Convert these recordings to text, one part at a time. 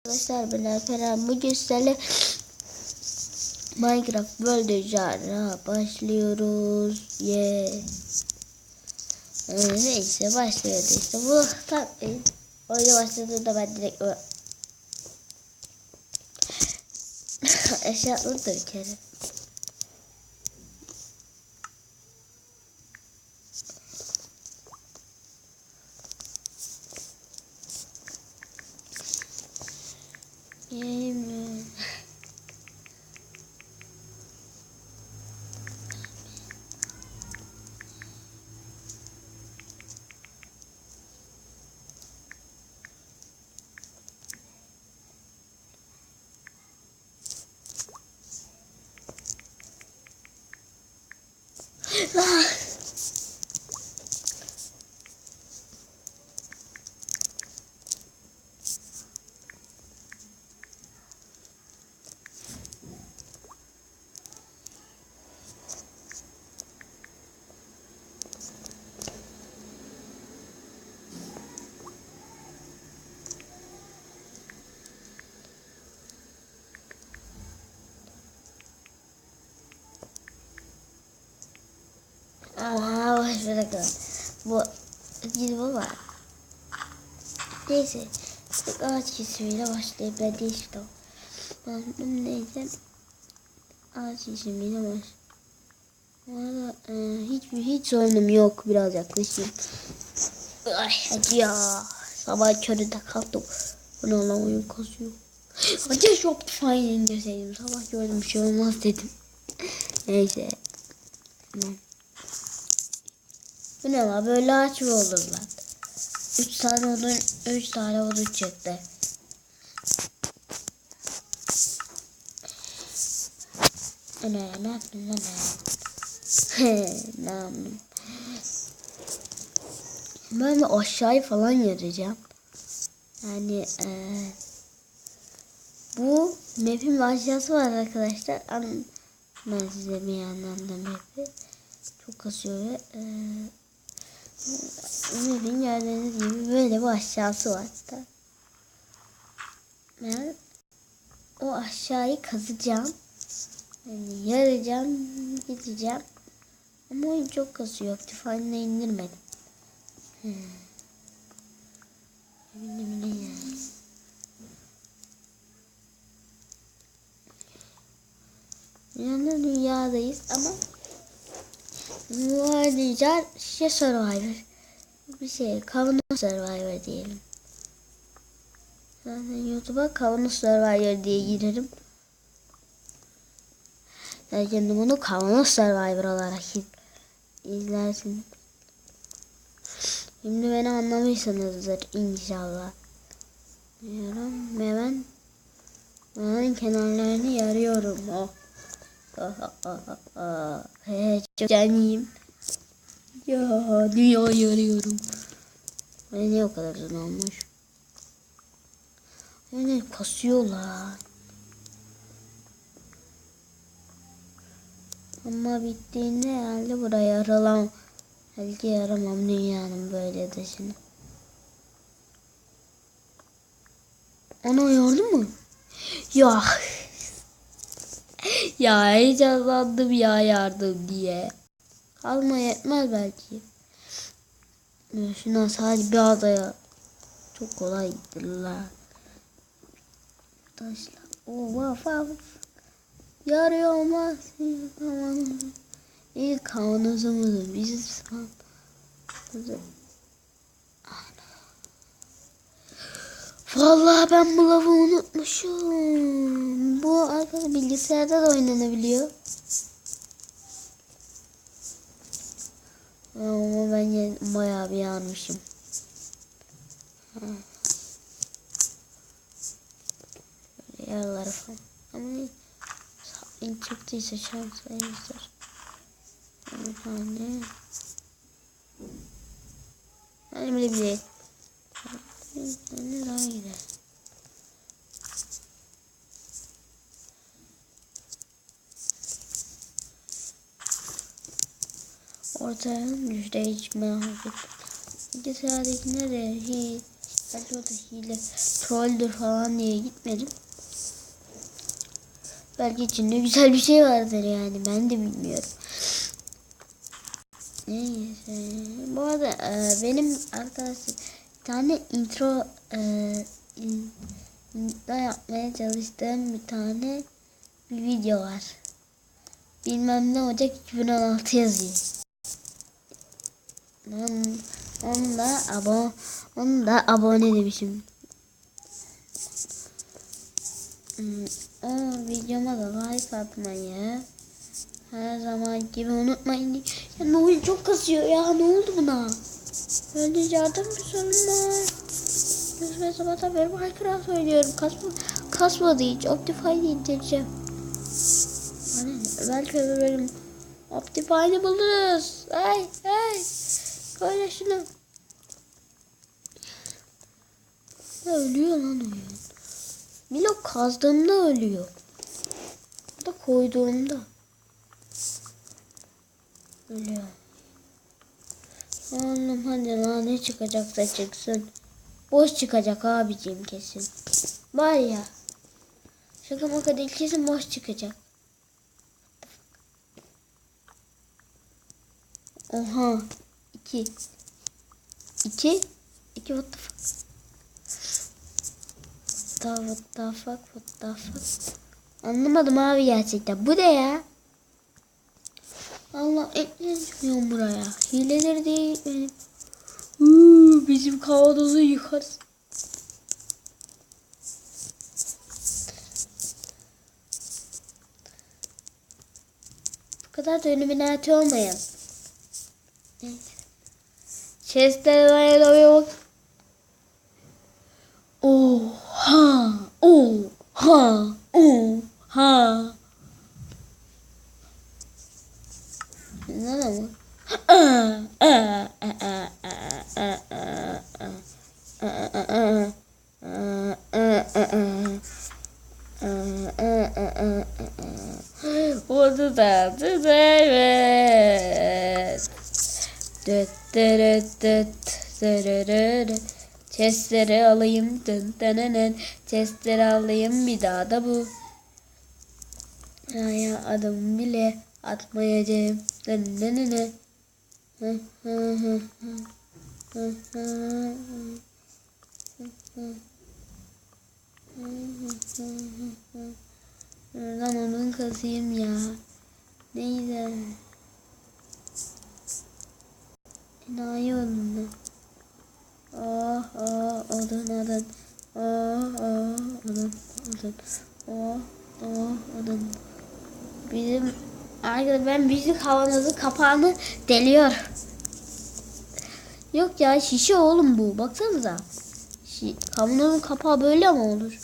Arkadaşlar ben Alperen, bugün sizlerle Minecraft World Jar'a başlıyoruz. Neyse başlıyordu işte. Bu tatlıyım. Oyuna başladığında ben direkt eşya atladı bir kere. Yemin. Aa, bir dakika. Bu gidip var. Neyse. Ağaç kesimiyle başlayıp ben değiştim. Neyse. Ağaç kesimiyle başlayıp. Bu arada hiç sorunum yok. Biraz yaklaşayım. Ay hadi ya. Sabah köründe kalktım. Bu ne lan, oyun kasıyor. Ateş yoktu falan indirseydim. Sabah gördüm bir şey olmaz dedim. Neyse. Bu ne lan, böyle ağaç mı olur lan? 3 tane odun çıktı. Ne yaptın lan? Ne yaptım? Ben de aşağıyı falan yarayacağım. Yani bu map'in aşağısı var arkadaşlar. Ben size bir yandan da map'i çok kasıyor ve map'in gördüğünüz gibi böyle bir aşağısı var. Ben o aşağıyı kazacağım. Yani yarayacağım, gideceğim. Ama oyun çok kasıyor. Optifine'la indirmedim. Yani dünyadayız ama bu arayacağız Survivor. Bir şey Kavanoz Survivor diyelim. Zaten YouTube'a Kavanoz Survivor diye girerim. Zaten bunu Kavanoz Survivor olarak izlersin. Şimdi beni anlamışsınızdır inşallah. Diyorum ve ben kenarlarını yarıyorum. Çok canlıyım. Ya dünya yarıyorum. Ne o kadar uzun olmuş. Yani kasıyorlar. Ama bittiğinde herhalde buraya yaralamam. Belki yaramam dünyanın böyle dışını. Ana yardım mı? Ya. Ya heyecanlandım ya yardım diye. Kalma yetmez belki. Şuna sadece bir adaya. Çok kolay gittiler. Taşla. Of. Yarıyor olmaz. Tamam. İlk kavanozumuzu biz vallahi ben bu lavı unutmuşum. Bu arkada bilgisayarda da oynanabiliyor. Ama ben bayağı bir yanmışım. Yaraları falan. Ama ilk çıktıysa şanslıdır. Yani bile. Ne daha gider. Ortaya düştü hiç merak ettim. Bilgisayardaki nereye hiç Belki o da hile trolldür falan diye gitmedim. Belki içinde güzel bir şey vardır yani. Ben de bilmiyorum. Neyse. Bu arada benim arkadaşlar bir tane intro da yapmaya çalıştığım bir tane bir video var. Bilmem ne Ocak 2016 yazıyor. Onu da abone demişim. O videoma da like atmayı her zaman gibi unutmayın. Ya ne oldu, çok kasıyor ya, ne oldu buna? Öyle yardım bir sorun var. Gözüme sabahtan beri Minecraft oynuyorum. Kasmadı hiç. Optifine'i indireceğim. Belki benim Optifine'i buluruz. Ay. Koy şunu. Ya ölüyor lan oyun. Blok kazdığımda ölüyor. Bu da koyduğumda ölüyor. Oğlum hadi lan, ne çıkacaksa çıksın. Boş çıkacak abicim kesin. Var ya. Şaka maka değil, kesin boş çıkacak. Oha. 2 what the fuck. What the fuck. Anlamadım abi gerçekten. Bu ne ya? Allah, ekleniyorum buraya. Hileleri değil benim. Bizim kavanozu yıkarız. Bu kadar da illuminati olmayın. Chest'e dayanamıyor. Oha. Ne ama? Oldu da evet. Chestleri alayım. Chestleri alayım, bir daha da bu. Ya adım bile atmayacağım. Buradan onun kasayım ya. Neyse. Enayi odun. Odun. Odun. Bizim arkadaşlar, ben bizim kavanozun kapağını deliyor. Yok ya, şişe oğlum bu. Baksanıza. Kavanozun kapağı böyle mi olur?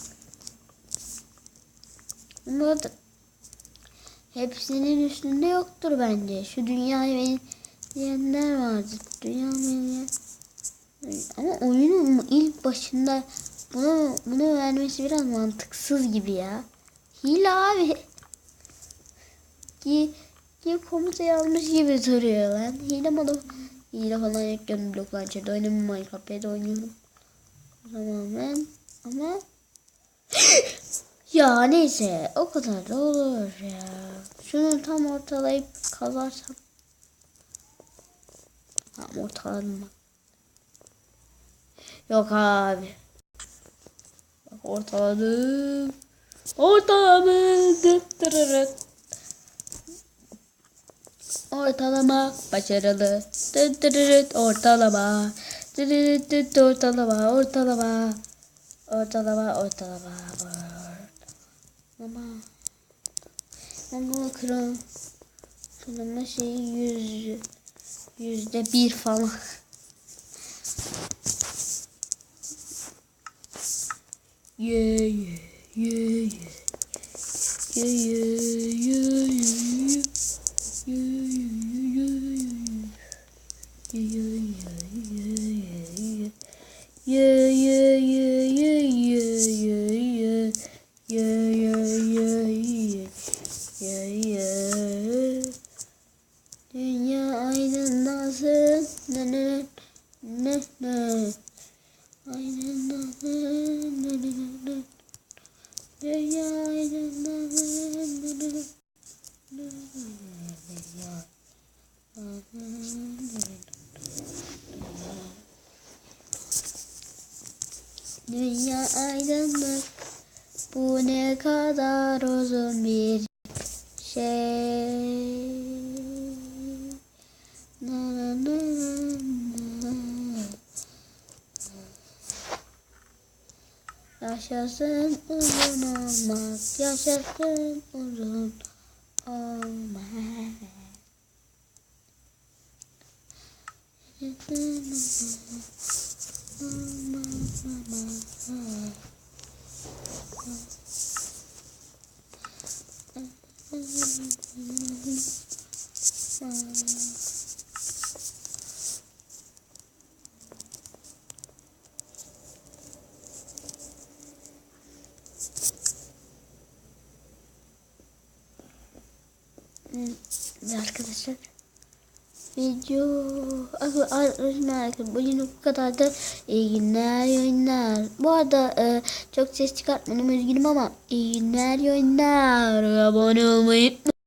Ama hepsinin üstünde yoktur bence. Şu dünyayı diyenler vardır. Dünya beni. Ama oyunun ilk başında bunu vermesi biraz mantıksız gibi ya. Hile abi. Ki komuta yanlış gibi duruyor lan. Hile falan yok, canım blok launcher'da oynamıyorum, Minecraft'ta oynuyorum. Tamamen ama ya neyse, o kadar da olur ya. Şunu tam ortalayıp kazarsam. Tam ortaladım bak. Yok abi. Bak ortaladım. Ortalama başarılı. Ortalama. Ortalama. Ama kırılma şeyi %1 falan. Yeah. Dünya aydınlansın. Ne. Aydınlansın. dünya aydınlık. Bu ne kadar uzun bir şey. Na, na, na, na. Yaşasın uzun olmak, yaşasın uzun olmak. Arkadaşlar arkadaşlar bugün bu kadar da iyi günler iyi oyunlar. Bu arada çok ses çıkartmadım üzgünüm ama iyi günler iyi oyunlar. Abone olmayı